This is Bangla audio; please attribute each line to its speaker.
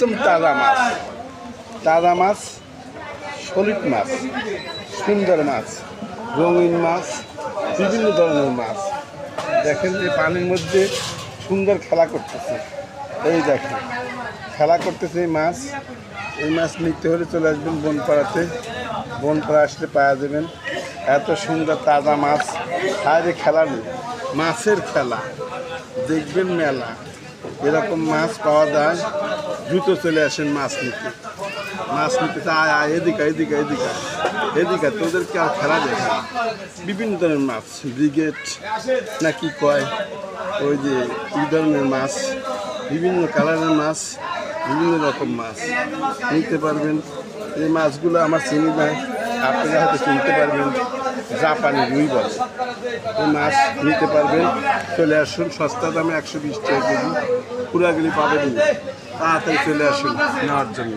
Speaker 1: একদম তাজা মাছ, সলিড মাছ, সুন্দর মাছ, রঙিন মাছ, বিভিন্ন ধরনের মাছ। দেখেন যে পানির মধ্যে সুন্দর খেলা করতেছে। এই দেখেন খেলা করতেছে এই মাছ নিতে হলে চলে আসবেন বনপাড়াতে। বনপাড়া আসলে পাওয়া যাবেন এত সুন্দর তাজা মাছ। আর খেলা নেই, মাছের খেলা দেখবেন মেলা। এরকম মাছ পাওয়া যায়, দ্রুত চলে আসেন মাছ নিতে। আয় আয় এদিকে এদিকে এদিকে এদিকে, তোদেরকে আর খেলা দেখে বিভিন্ন ধরনের মাছ, ব্রিগেড না কি কয়, ওই যে এই ধরনের মাছ, বিভিন্ন কালারের মাছ, বিভিন্ন রকম মাছ নিতে পারবেন। এই মাছগুলো আমার চিনি নাই, আপনারা হয়তো চিনতে পারবেন, জাপানি রুই বলে। এই মাছ নিতে পারবেন, চলে আসুন সস্তা দামে 120 টাকা কেজি, পুরাগুলি পাবেন। তাড়াতাড়ি চলে আসুন নেওয়ার জন্য।